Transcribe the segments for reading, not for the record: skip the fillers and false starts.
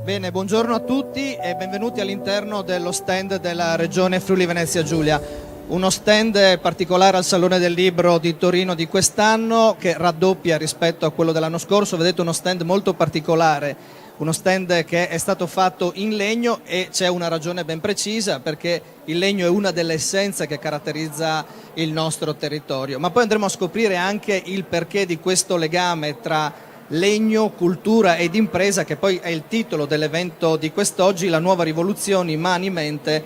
Bene, buongiorno a tutti e benvenuti all'interno dello stand della Regione Friuli Venezia Giulia. Uno stand particolare al Salone del Libro di Torino di quest'anno che raddoppia rispetto a quello dell'anno scorso. Vedete, uno stand molto particolare, uno stand che è stato fatto in legno, e c'è una ragione ben precisa, perché il legno è una delle essenze che caratterizza il nostro territorio. Ma poi andremo a scoprire anche il perché di questo legame tra legno, cultura ed impresa, che poi è il titolo dell'evento di quest'oggi, la nuova rivoluzione mani, mente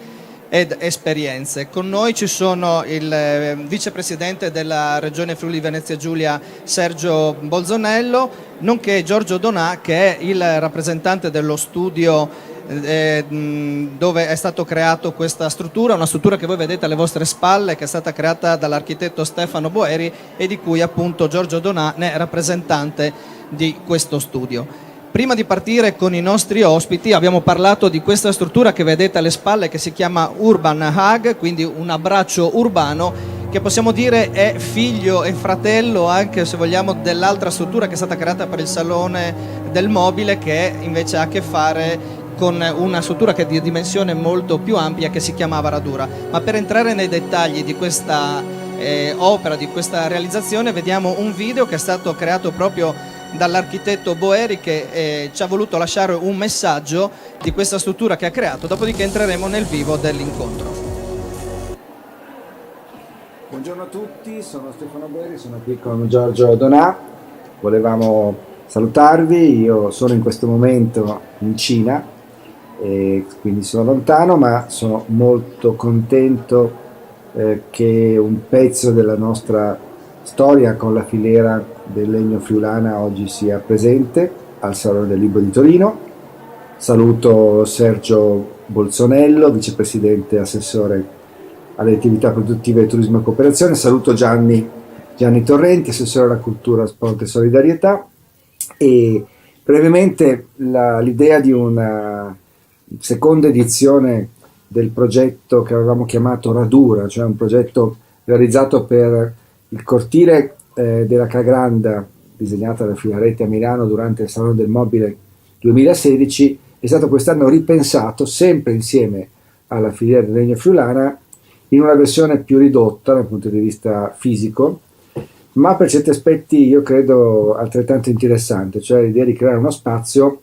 ed esperienze. Con noi ci sono il vicepresidente della Regione Friuli Venezia Giulia Sergio Bolzonello, nonché Giorgio Donà, che è il rappresentante dello studio dove è stato creato questa struttura, una struttura che voi vedete alle vostre spalle, che è stata creata dall'architetto Stefano Boeri e di cui appunto Giorgio Donà ne è rappresentante di questo studio. Prima di partire con i nostri ospiti abbiamo parlato di questa struttura che vedete alle spalle, che si chiama Urban Hug, quindi un abbraccio urbano, che possiamo dire è figlio e fratello, anche se vogliamo, dell'altra struttura che è stata creata per il Salone del Mobile, che invece ha a che fare con una struttura che è di dimensione molto più ampia, che si chiama Varadura. Ma per entrare nei dettagli di questa opera, di questa realizzazione, vediamo un video che è stato creato proprio dall'architetto Boeri, che ci ha voluto lasciare un messaggio di questa struttura che ha creato, dopodiché entreremo nel vivo dell'incontro. Buongiorno a tutti, sono Stefano Boeri, sono qui con Giorgio Donà. Volevamo salutarvi, io sono in questo momento in Cina e quindi sono lontano, ma sono molto contento che un pezzo della nostra storia con la filiera del legno friulana oggi sia presente al Salone del Libro di Torino. Saluto Sergio Bolzonello, vicepresidente assessore alle attività produttive, turismo e cooperazione. Saluto Gianni Torrenti, assessore alla cultura, sport e solidarietà. E brevemente l'idea di una seconda edizione del progetto che avevamo chiamato Radura, cioè un progetto realizzato per il cortile della Cagranda, disegnata da Filaretti a Milano durante il Salone del Mobile 2016, è stato quest'anno ripensato sempre insieme alla filiera del legno friulana in una versione più ridotta dal punto di vista fisico, ma per certi aspetti io credo altrettanto interessante, cioè l'idea di creare uno spazio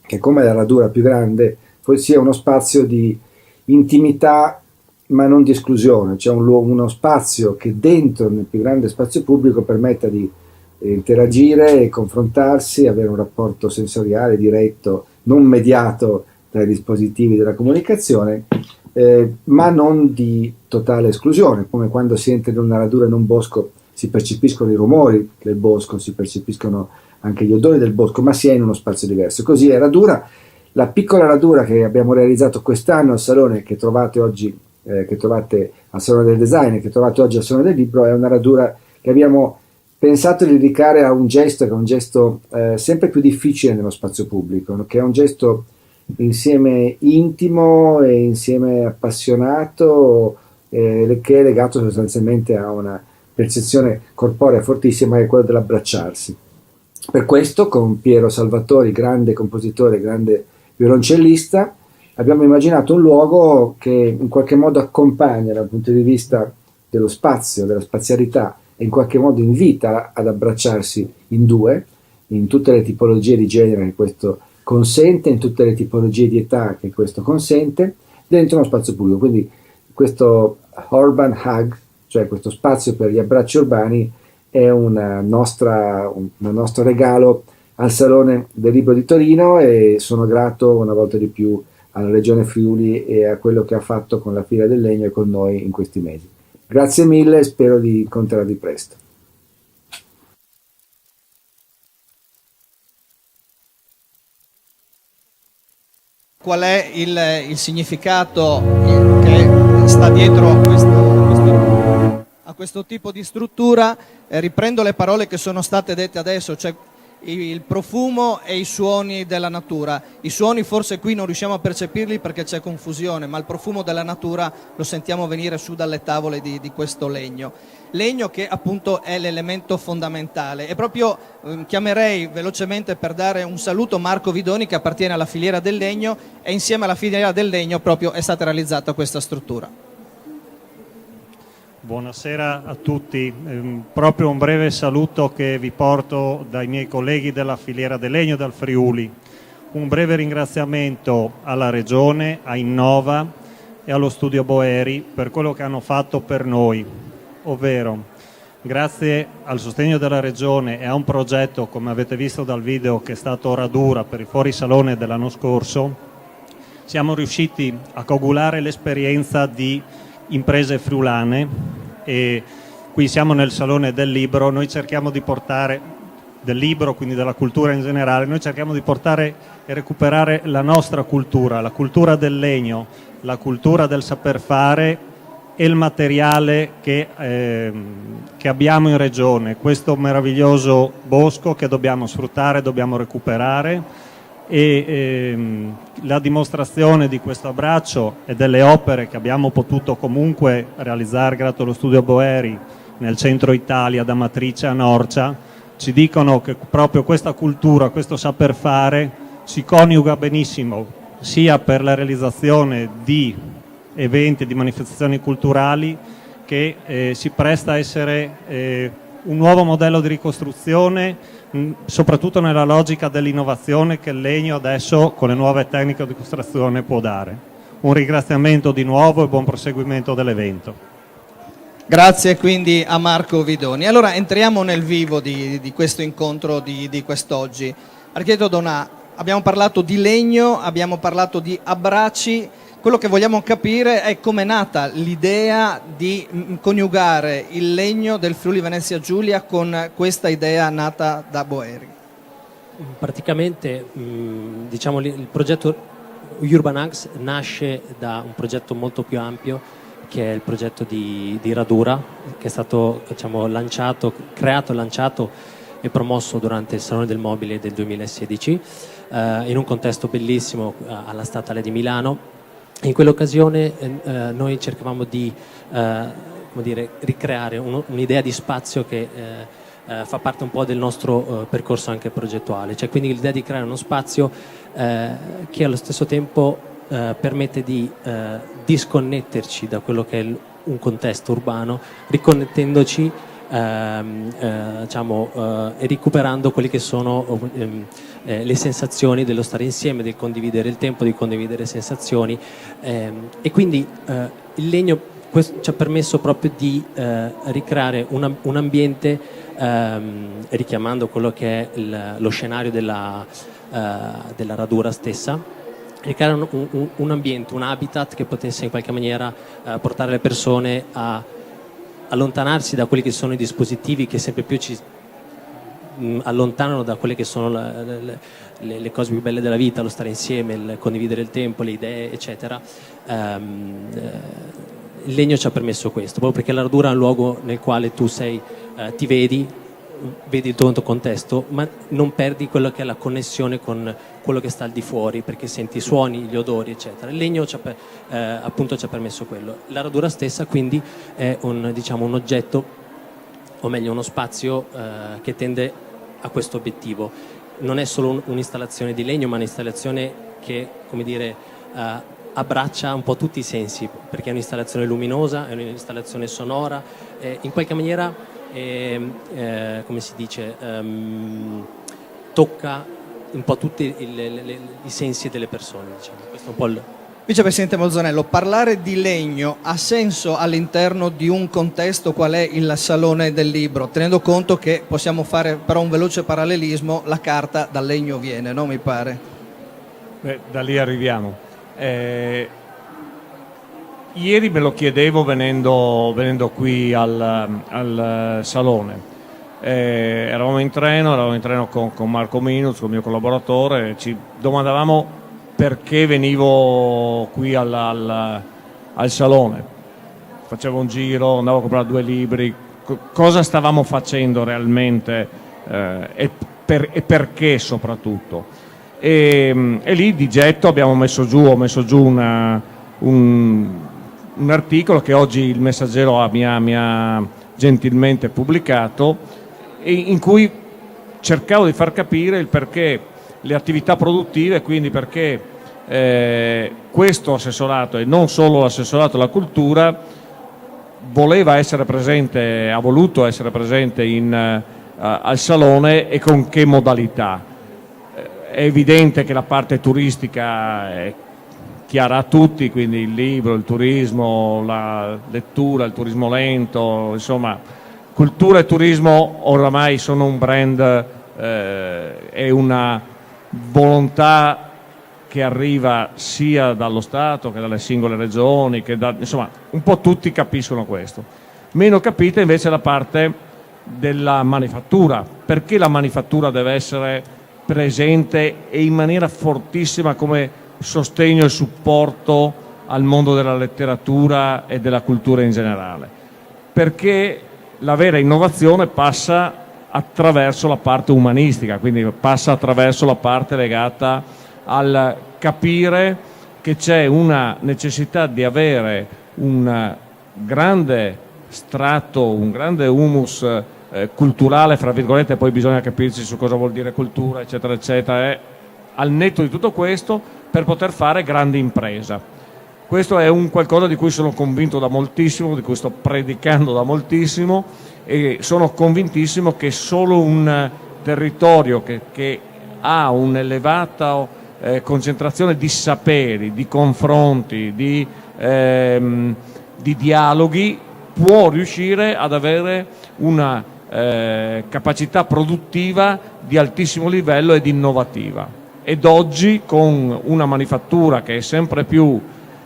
che, come la Radura più grande, poi sia uno spazio di intimità ma non di esclusione, cioè uno spazio che dentro nel più grande spazio pubblico permetta di interagire e confrontarsi, avere un rapporto sensoriale diretto, non mediato dai dispositivi della comunicazione, ma non di totale esclusione, come quando si entra in una radura in un bosco si percepiscono i rumori del bosco, si percepiscono anche gli odori del bosco, ma si è in uno spazio diverso. Così è Radura, la piccola Radura che abbiamo realizzato quest'anno al Salone, che trovate oggi che trovate al Salone del Design e che trovate oggi al Salone del Libro, è una radura che abbiamo pensato di dedicare a un gesto che è un gesto sempre più difficile nello spazio pubblico, che è un gesto insieme intimo e insieme appassionato, che è legato sostanzialmente a una percezione corporea fortissima, che è quella dell'abbracciarsi. Per questo, con Piero Salvatori, grande compositore, grande violoncellista, abbiamo immaginato un luogo che in qualche modo accompagna dal punto di vista dello spazio, della spazialità, e in qualche modo invita ad abbracciarsi in due, in tutte le tipologie di genere che questo consente, in tutte le tipologie di età che questo consente, dentro uno spazio pubblico. Quindi questo Urban Hug, cioè questo spazio per gli abbracci urbani, è un nostro regalo al Salone del Libro di Torino, e sono grato una volta di più alla Regione Friuli e a quello che ha fatto con la Fiera del Legno e con noi in questi mesi. Grazie mille, spero di incontrarvi presto. Qual è il significato che sta dietro a questo tipo di struttura? Riprendo le parole che sono state dette adesso, cioè il profumo e i suoni della natura. I suoni forse qui non riusciamo a percepirli perché c'è confusione, ma il profumo della natura lo sentiamo venire su dalle tavole di questo legno che appunto è l'elemento fondamentale. E proprio chiamerei velocemente per dare un saluto Marco Vidoni, che appartiene alla filiera del legno, e insieme alla filiera del legno proprio è stata realizzata questa struttura. Buonasera a tutti, proprio un breve saluto che vi porto dai miei colleghi della filiera del legno dal Friuli. Un breve ringraziamento alla Regione, a Innova e allo Studio Boeri per quello che hanno fatto per noi, ovvero grazie al sostegno della Regione e a un progetto, come avete visto dal video, che è stato Radura per il fuorisalone dell'anno scorso, siamo riusciti a coagulare l'esperienza di imprese friulane, e qui siamo nel Salone del Libro. Noi cerchiamo di portare del libro, quindi della cultura in generale, noi cerchiamo di portare e recuperare la nostra cultura, la cultura del legno, la cultura del saper fare e il materiale che abbiamo in regione, questo meraviglioso bosco che dobbiamo sfruttare, dobbiamo recuperare. E la dimostrazione di questo abbraccio e delle opere che abbiamo potuto comunque realizzare grazie allo Studio Boeri nel centro Italia, da Amatrice a Norcia, ci dicono che proprio questa cultura, questo saper fare si coniuga benissimo sia per la realizzazione di eventi, di manifestazioni culturali, che si presta a essere un nuovo modello di ricostruzione, soprattutto nella logica dell'innovazione che il legno adesso con le nuove tecniche di costruzione può dare. Un ringraziamento di nuovo e buon proseguimento dell'evento. Grazie quindi a Marco Vidoni. Allora entriamo nel vivo di questo incontro di quest'oggi. Architetto Donà, abbiamo parlato di legno, abbiamo parlato di abbracci. Quello che vogliamo capire è come è nata l'idea di coniugare il legno del Friuli Venezia Giulia con questa idea nata da Boeri. Praticamente diciamo, il progetto Urban Ags nasce da un progetto molto più ampio, che è il progetto di Radura, che è stato, diciamo, creato, lanciato e promosso durante il Salone del Mobile del 2016 in un contesto bellissimo alla Statale di Milano. In quell'occasione noi cercavamo di ricreare un'idea di spazio che fa parte un po' del nostro percorso anche progettuale, cioè quindi l'idea di creare uno spazio che allo stesso tempo permette di disconnetterci da quello che è un contesto urbano, riconnettendoci e recuperando quelle che sono le sensazioni dello stare insieme, del condividere il tempo, di condividere sensazioni, e quindi il legno ci ha permesso proprio di ricreare un ambiente, richiamando quello che è lo scenario della radura stessa, ricreare un ambiente, un habitat che potesse in qualche maniera portare le persone a allontanarsi da quelli che sono i dispositivi che sempre più ci allontanano da quelle che sono le cose più belle della vita, lo stare insieme, il condividere il tempo, le idee, eccetera. Il legno ci ha permesso questo, proprio perché la radura è un luogo nel quale tu ti vedi il tuo contesto, ma non perdi quello che è la connessione con quello che sta al di fuori, perché senti i suoni, gli odori, eccetera. Il legno appunto ci ha permesso quello. La radura stessa quindi è un oggetto, o meglio uno spazio che tende a questo obiettivo. Non è solo un'installazione di legno, ma un'installazione che, come dire, abbraccia un po' tutti i sensi, perché è un'installazione luminosa, è un'installazione sonora, in qualche maniera, come si dice, tocca un po' tutti i sensi delle persone, diciamo. Questo è un po' Vicepresidente Bolzonello, parlare di legno ha senso all'interno di un contesto qual è il Salone del Libro, tenendo conto che possiamo fare però un veloce parallelismo, la carta dal legno viene, no? Mi pare. Da lì arriviamo. Ieri me lo chiedevo venendo qui al Salone. Eravamo in treno con Marco Minuz, con il mio collaboratore, ci domandavamo perché venivo qui al Salone. Facevo un giro, andavo a comprare 2 libri, cosa stavamo facendo realmente, e e perché soprattutto. E lì di getto ho messo giù un articolo che oggi il Messaggero mi ha gentilmente pubblicato, in cui cercavo di far capire il perché le attività produttive, quindi perché questo assessorato e non solo l'assessorato alla cultura ha voluto essere presente al Salone e con che modalità. È evidente che la parte turistica è chiara a tutti, quindi il libro, il turismo, la lettura, il turismo lento, insomma, cultura e turismo oramai sono un brand e una volontà che arriva sia dallo Stato che dalle singole regioni, insomma, un po' tutti capiscono questo. Meno capita invece la parte della manifattura, perché la manifattura deve essere presente e in maniera fortissima come sostegno e supporto al mondo della letteratura e della cultura in generale, perché la vera innovazione passa attraverso la parte umanistica, quindi passa attraverso la parte legata al capire che c'è una necessità di avere un grande strato, un grande humus culturale, fra virgolette, poi bisogna capirci su cosa vuol dire cultura, eccetera, eccetera, e al netto di tutto questo per poter fare grande impresa. Questo è un qualcosa di cui sono convinto da moltissimo, di cui sto predicando da moltissimo, e sono convintissimo che solo un territorio che ha un'elevata concentrazione di saperi, di confronti, di dialoghi, può riuscire ad avere una capacità produttiva di altissimo livello ed innovativa. Ed oggi, con una manifattura che è sempre più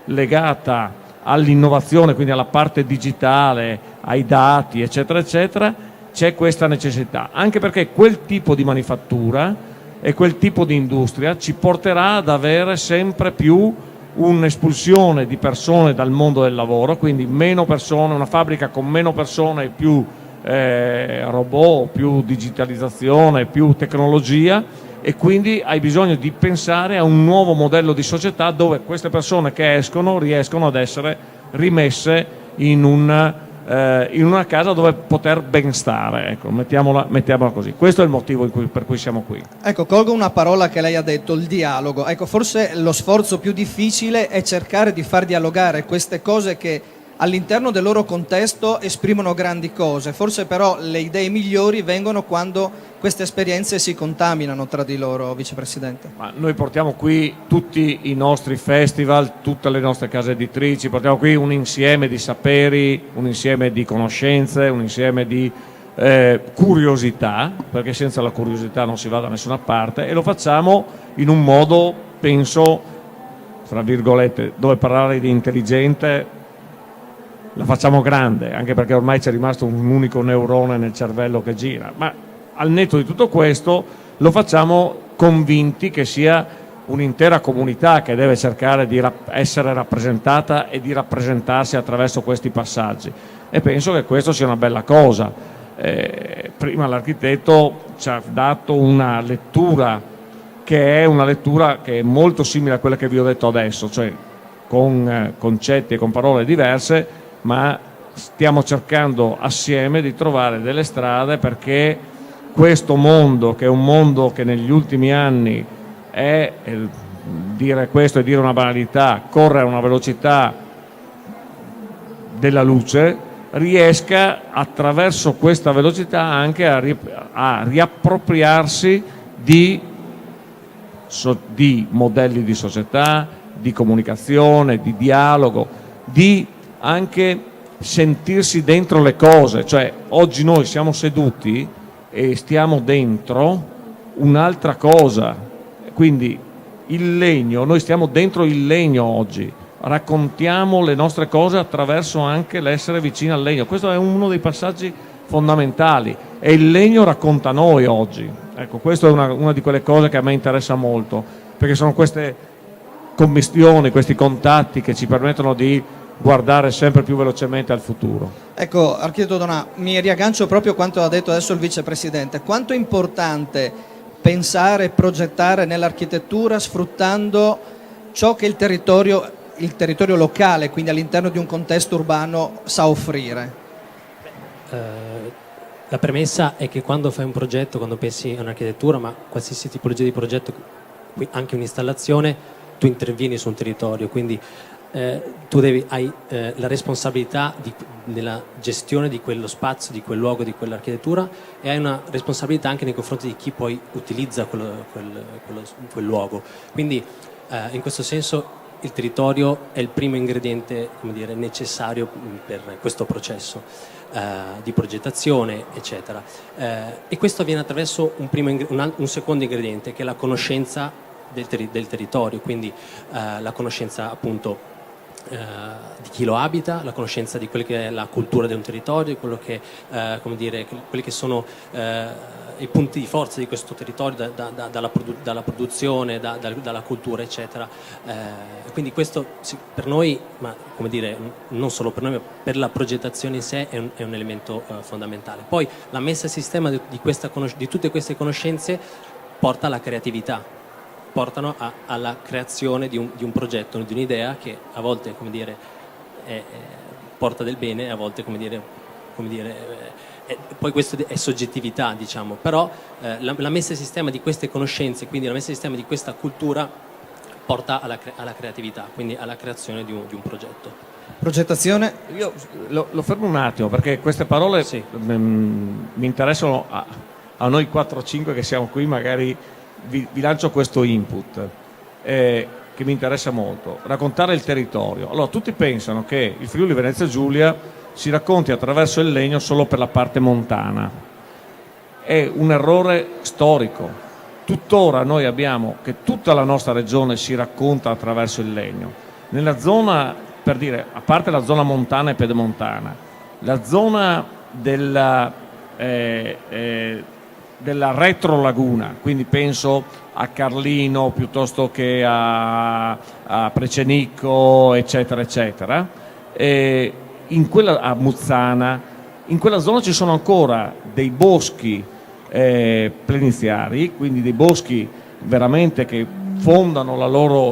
legata all'innovazione, quindi alla parte digitale, ai dati, eccetera, eccetera, c'è questa necessità, anche perché quel tipo di manifattura e quel tipo di industria ci porterà ad avere sempre più un'espulsione di persone dal mondo del lavoro, quindi meno persone, una fabbrica con meno persone, più robot, più digitalizzazione, più tecnologia, e quindi hai bisogno di pensare a un nuovo modello di società dove queste persone che escono riescono ad essere rimesse in una casa dove poter ben stare, ecco, mettiamola così. Questo è il motivo per cui siamo qui. Ecco, colgo una parola che lei ha detto, il dialogo. Ecco, forse lo sforzo più difficile è cercare di far dialogare queste cose che all'interno del loro contesto esprimono grandi cose. Forse però le idee migliori vengono quando queste esperienze si contaminano tra di loro, Vicepresidente. Ma noi portiamo qui tutti i nostri festival, tutte le nostre case editrici, portiamo qui un insieme di saperi, un insieme di conoscenze, un insieme di curiosità, perché senza la curiosità non si va da nessuna parte, e lo facciamo in un modo, penso, fra virgolette, dove parlare di intelligente la facciamo grande, anche perché ormai c'è rimasto un unico neurone nel cervello che gira, ma al netto di tutto questo lo facciamo convinti che sia un'intera comunità che deve cercare di essere rappresentata e di rappresentarsi attraverso questi passaggi, e penso che questo sia una bella cosa. Prima l'architetto ci ha dato una lettura che è molto simile a quella che vi ho detto adesso, cioè con concetti e con parole diverse, ma stiamo cercando assieme di trovare delle strade perché questo mondo, che è un mondo che negli ultimi anni è, dire questo è dire una banalità, corre a una velocità della luce, riesca attraverso questa velocità anche a riappropriarsi di modelli di società, di comunicazione, di dialogo, di anche sentirsi dentro le cose. Cioè oggi noi siamo seduti e stiamo dentro un'altra cosa, quindi il legno, noi stiamo dentro il legno oggi, raccontiamo le nostre cose attraverso anche l'essere vicini al legno. Questo è uno dei passaggi fondamentali e il legno racconta noi oggi. Ecco, questa è una di quelle cose che a me interessa molto, perché sono queste commistioni, questi contatti che ci permettono di guardare sempre più velocemente al futuro. Ecco, architetto Donà, mi riaggancio proprio a quanto ha detto adesso il vicepresidente. Quanto è importante pensare e progettare nell'architettura sfruttando ciò che il territorio locale, quindi all'interno di un contesto urbano, sa offrire? La premessa è che quando fai un progetto, quando pensi a un'architettura, ma qualsiasi tipologia di progetto, anche un'installazione, tu intervieni su un territorio, quindi tu hai la responsabilità della gestione di quello spazio, di quel luogo, di quell'architettura, e hai una responsabilità anche nei confronti di chi poi utilizza quel luogo. Quindi in questo senso il territorio è il primo ingrediente, come dire, necessario per questo processo di progettazione, eccetera. E questo avviene attraverso un secondo ingrediente, che è la conoscenza del territorio, quindi la conoscenza appunto di chi lo abita, la conoscenza di quella che è la cultura di un territorio, di quello che, quelli che sono i punti di forza di questo territorio, dalla produzione, dalla cultura, eccetera. Quindi questo per noi, ma come dire, non solo per noi, ma per la progettazione in sé è un elemento fondamentale. Poi la messa a sistema di tutte queste conoscenze porta alla creatività, portano alla creazione di un progetto, di un'idea che a volte, come dire, porta del bene, a volte, poi questo è soggettività, diciamo, però la messa a sistema di queste conoscenze, quindi la messa a sistema di questa cultura, porta alla creatività, quindi alla creazione di un progetto. Progettazione? Io lo fermo un attimo, perché queste parole Sì. mi interessano a noi 4-5 che siamo qui, magari vi lancio questo input che mi interessa molto. Raccontare il territorio. Allora, tutti pensano che il Friuli Venezia Giulia si racconti attraverso il legno solo per la parte montana. È un errore storico. Tuttora noi abbiamo che tutta la nostra regione si racconta attraverso il legno. Nella zona, per dire, a parte la zona montana e pedemontana, la zona della retrolaguna, quindi penso a Carlino piuttosto che a Precenicco, eccetera, eccetera, a Muzzana, in quella zona ci sono ancora dei boschi pleniziari, quindi dei boschi veramente che fondano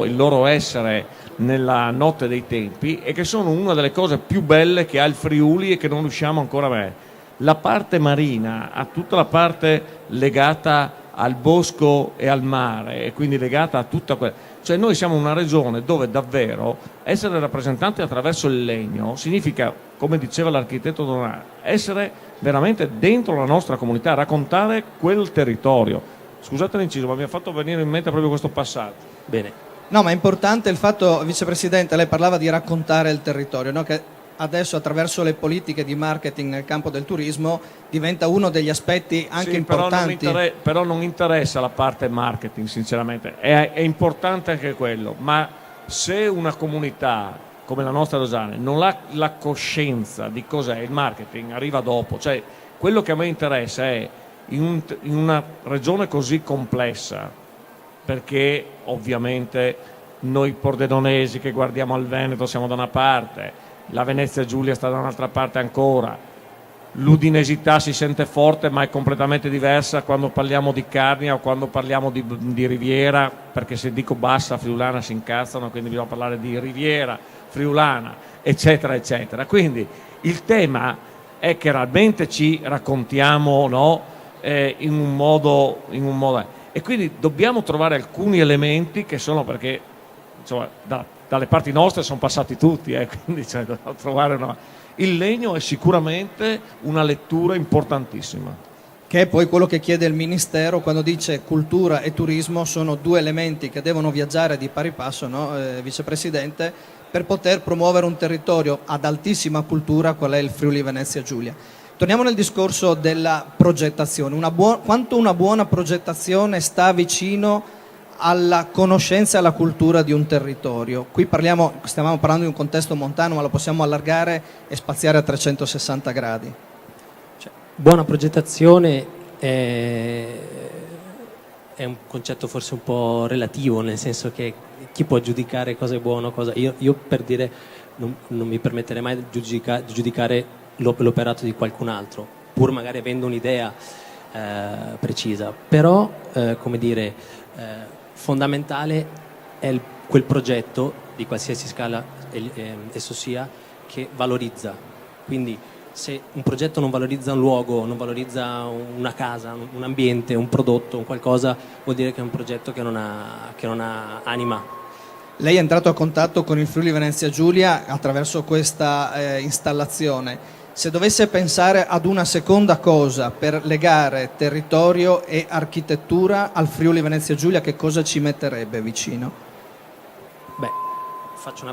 il loro essere nella notte dei tempi, e che sono una delle cose più belle che ha il Friuli e che non riusciamo ancora a vedere. La parte marina ha tutta la parte legata al bosco e al mare, e quindi legata a tutta quella. Cioè noi siamo una regione dove davvero essere rappresentanti attraverso il legno significa, come diceva l'architetto Donà, essere veramente dentro la nostra comunità, raccontare quel territorio. Scusate l'inciso, ma mi ha fatto venire in mente proprio questo passaggio. Bene. No, ma è importante il fatto, vicepresidente, lei parlava di raccontare il territorio, no? Che adesso attraverso le politiche di marketing nel campo del turismo diventa uno degli aspetti anche sì, importanti. Però non interessa la parte marketing, sinceramente. È importante anche quello, ma se una comunità come la nostra Rosane non ha la coscienza di cos'è il marketing, arriva dopo. Cioè, quello che a me interessa è in una regione così complessa, perché ovviamente noi pordenonesi che guardiamo al Veneto siamo da una parte, la Venezia Giulia sta da un'altra parte ancora, l'udinesità si sente forte ma è completamente diversa quando parliamo di Carnia o quando parliamo di Riviera, perché se dico bassa friulana si incazzano, quindi bisogna parlare di Riviera friulana, eccetera eccetera. Quindi il tema è che realmente ci raccontiamo, no, in un modo, e quindi dobbiamo trovare alcuni elementi che sono, perché insomma dalle parti nostre sono passati tutti, quindi dobbiamo trovare il legno è sicuramente una lettura importantissima. Che è poi quello che chiede il Ministero quando dice cultura e turismo sono due elementi che devono viaggiare di pari passo, no, vicepresidente, per poter promuovere un territorio ad altissima cultura qual è il Friuli Venezia Giulia. Torniamo nel discorso della progettazione. Quanto una buona progettazione sta vicino alla conoscenza e alla cultura di un territorio. Qui stiamo parlando di un contesto montano, ma lo possiamo allargare e spaziare a 360 gradi. Buona progettazione è un concetto forse un po' relativo, nel senso che chi può giudicare cosa è buono, io per dire non mi permetterei mai di giudicare l'operato di qualcun altro, pur magari avendo un'idea precisa. Però, come dire, fondamentale è quel progetto di qualsiasi scala esso sia, che valorizza. Quindi se un progetto non valorizza un luogo, non valorizza una casa, un ambiente, un prodotto, un qualcosa, vuol dire che è un progetto che non ha anima. Lei è entrato a contatto con il Friuli Venezia Giulia attraverso questa installazione. Se dovesse pensare ad una seconda cosa per legare territorio e architettura al Friuli Venezia Giulia, che cosa ci metterebbe vicino? Beh, faccio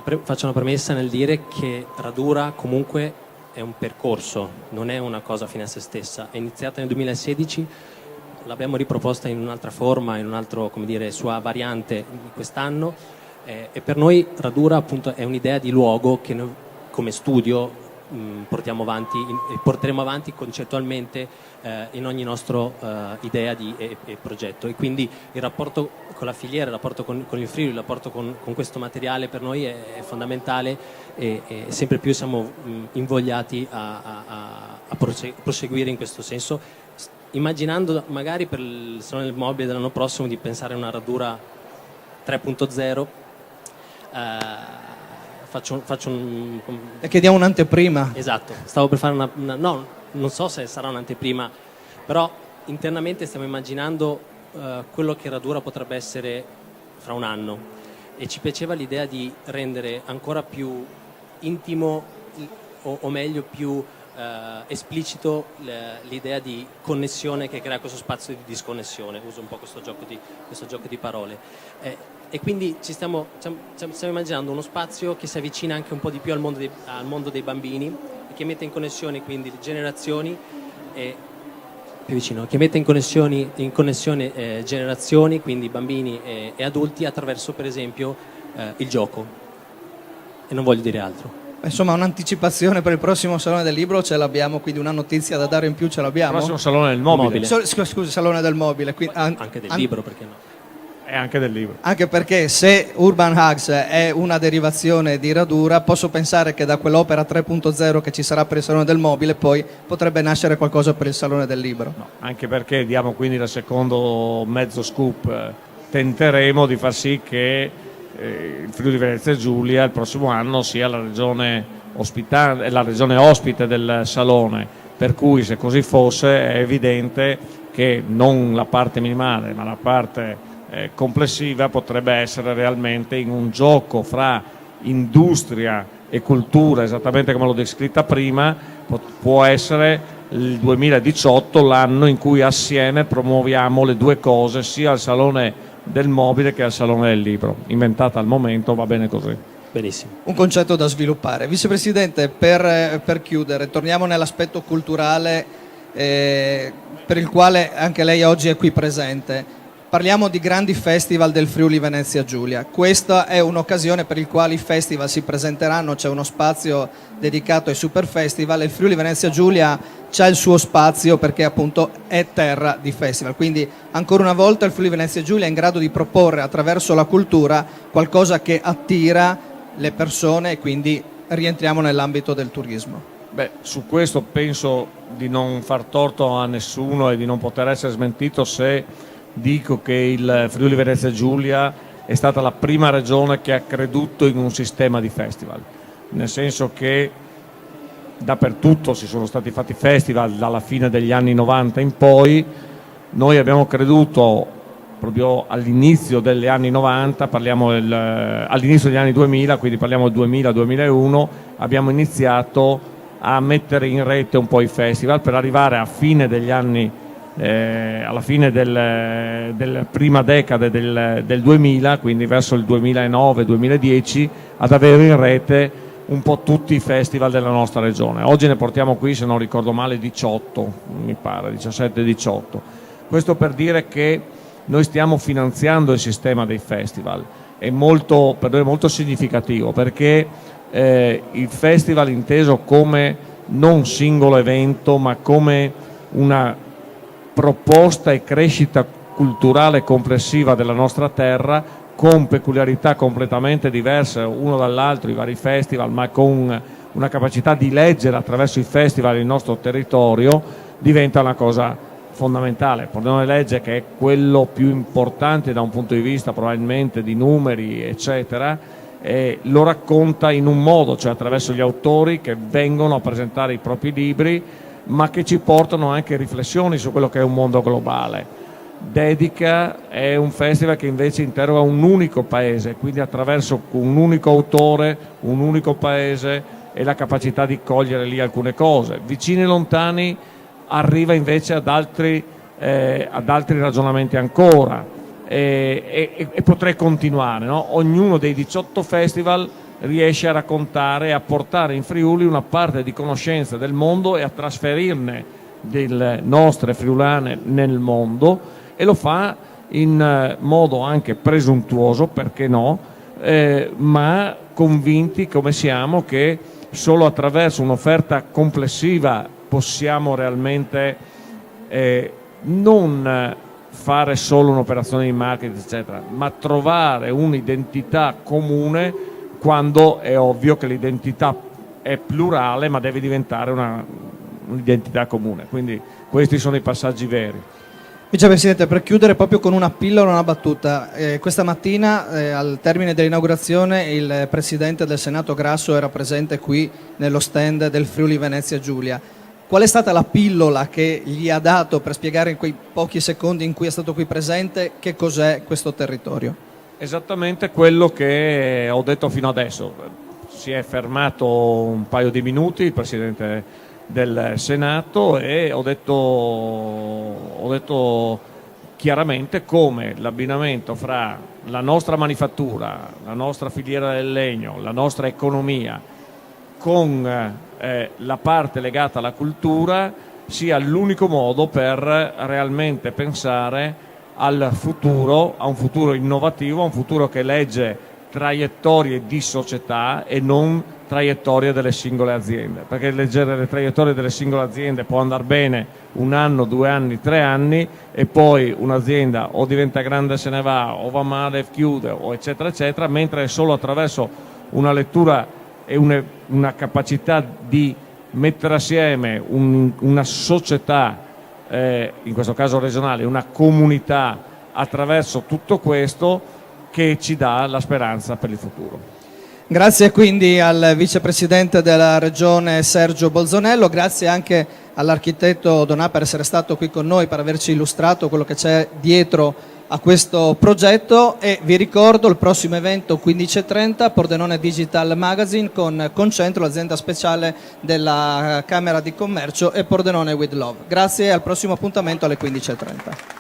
una premessa nel dire che Radura comunque è un percorso, non è una cosa fine a se stessa. È iniziata nel 2016, l'abbiamo riproposta in un'altra forma, in un altro, come dire, sua variante quest'anno, e per noi Radura appunto è un'idea di luogo che noi come studio porteremo avanti concettualmente in ogni nostra idea e progetto. E quindi il rapporto con la filiera, il rapporto con il Friuli, il rapporto con questo materiale per noi è fondamentale, e sempre più siamo invogliati a proseguire in questo senso, immaginando magari per il Salone del Mobile dell'anno prossimo di pensare a una Radura 3.0. Faccio un... Le chiediamo un'anteprima. Esatto, stavo per fare no, non so se sarà un'anteprima, però internamente stiamo immaginando quello che Radura potrebbe essere fra un anno, e ci piaceva l'idea di rendere ancora più intimo, o meglio più esplicito, l'idea di connessione che crea questo spazio di disconnessione. Uso un po' questo gioco di parole. E quindi stiamo immaginando uno spazio che si avvicina anche un po' di più al mondo dei bambini, e che mette in connessione quindi le generazioni, più vicino, che mette in connessione generazioni, quindi bambini e adulti, attraverso per esempio il gioco. E non voglio dire altro. Insomma, un'anticipazione per il prossimo Salone del Libro ce l'abbiamo, quindi una notizia da dare in più ce l'abbiamo. Il prossimo Salone del Mobile. Scusi, Salone del Mobile. Anche del libro, perché no? E anche del libro. Anche perché se Urban Hugs è una derivazione di Radura, posso pensare che da quell'opera 3.0 che ci sarà per il Salone del Mobile poi potrebbe nascere qualcosa per il Salone del Libro. No, anche perché diamo quindi il secondo mezzo scoop. Tenteremo di far sì che il Friuli Venezia Giulia il prossimo anno sia la regione ospite del Salone, per cui se così fosse è evidente che non la parte minimale ma la parte complessiva potrebbe essere realmente in un gioco fra industria e cultura, esattamente come l'ho descritta prima. Può essere il 2018 l'anno in cui assieme promuoviamo le due cose, sia al Salone del Mobile che al Salone del Libro. Inventata al momento, va bene così. Benissimo. Un concetto da sviluppare. Vicepresidente, per chiudere, torniamo nell'aspetto culturale per il quale anche lei oggi è qui presente. Parliamo di grandi festival del Friuli Venezia Giulia. Questa è un'occasione per il quale i festival si presenteranno, c'è uno spazio dedicato ai super festival, e il Friuli Venezia Giulia c'ha il suo spazio perché appunto è terra di festival. Quindi ancora una volta il Friuli Venezia Giulia è in grado di proporre attraverso la cultura qualcosa che attira le persone, e quindi rientriamo nell'ambito del turismo. Beh, su questo penso di non far torto a nessuno e di non poter essere smentito se dico che il Friuli Venezia Giulia è stata la prima regione che ha creduto in un sistema di festival, nel senso che dappertutto si sono stati fatti festival dalla fine degli anni 90 in poi. Noi abbiamo creduto proprio all'inizio degli anni 90, all'inizio degli anni 2000, quindi parliamo del 2000-2001, abbiamo iniziato a mettere in rete un po' i festival per arrivare a fine degli anni alla fine della prima decade del 2000, quindi verso il 2009-2010, ad avere in rete un po' tutti i festival della nostra regione. Oggi ne portiamo qui, se non ricordo male, 18, mi pare, 17-18. Questo per dire che noi stiamo finanziando il sistema dei festival. È per noi è molto significativo, perché il festival inteso come non singolo evento, ma come una proposta e crescita culturale complessiva della nostra terra, con peculiarità completamente diverse uno dall'altro, i vari festival, ma con una capacità di leggere attraverso i festival il nostro territorio, diventa una cosa fondamentale. Pordenone legge, che è quello più importante da un punto di vista probabilmente di numeri eccetera, lo racconta in un modo, cioè attraverso gli autori che vengono a presentare i propri libri, ma che ci portano anche riflessioni su quello che è un mondo globale. Dedica è un festival che invece interroga un unico paese, quindi attraverso un unico autore, un unico paese, e la capacità di cogliere lì alcune cose. Vicini e lontani arriva invece ad altri ragionamenti ancora, e potrei continuare, no? Ognuno dei 18 festival riesce a raccontare e a portare in Friuli una parte di conoscenza del mondo e a trasferirne delle nostre friulane nel mondo, e lo fa in modo anche presuntuoso, perché no, ma convinti come siamo che solo attraverso un'offerta complessiva possiamo realmente non fare solo un'operazione di marketing eccetera, ma trovare un'identità comune, quando è ovvio che l'identità è plurale ma deve diventare un'identità comune. Quindi questi sono i passaggi veri. Vicepresidente, per chiudere proprio con una pillola, una battuta, questa mattina al termine dell'inaugurazione il Presidente del Senato Grasso era presente qui nello stand del Friuli Venezia Giulia. Qual è stata la pillola che gli ha dato per spiegare in quei pochi secondi in cui è stato qui presente che cos'è questo territorio? Esattamente quello che ho detto fino adesso. Si è fermato un paio di minuti il Presidente del Senato e ho detto chiaramente come l'abbinamento fra la nostra manifattura, la nostra filiera del legno, la nostra economia con la parte legata alla cultura sia l'unico modo per realmente pensare al futuro, a un futuro innovativo, a un futuro che legge traiettorie di società e non traiettorie delle singole aziende, perché leggere le traiettorie delle singole aziende può andare bene un anno, 2 anni, 3 anni, e poi un'azienda o diventa grande e se ne va, o va male e chiude, o eccetera eccetera, mentre è solo attraverso una lettura e una capacità di mettere assieme una società, in questo caso regionale, una comunità, attraverso tutto questo, che ci dà la speranza per il futuro. Grazie quindi al Vicepresidente della Regione Sergio Bolzonello, grazie anche all'architetto Donà per essere stato qui con noi, per averci illustrato quello che c'è dietro a questo progetto, e vi ricordo il prossimo evento 15:30, Pordenone Digital Magazine con Concentro, l'azienda speciale della Camera di Commercio, e Pordenone with Love. Grazie e al prossimo appuntamento alle 15:30.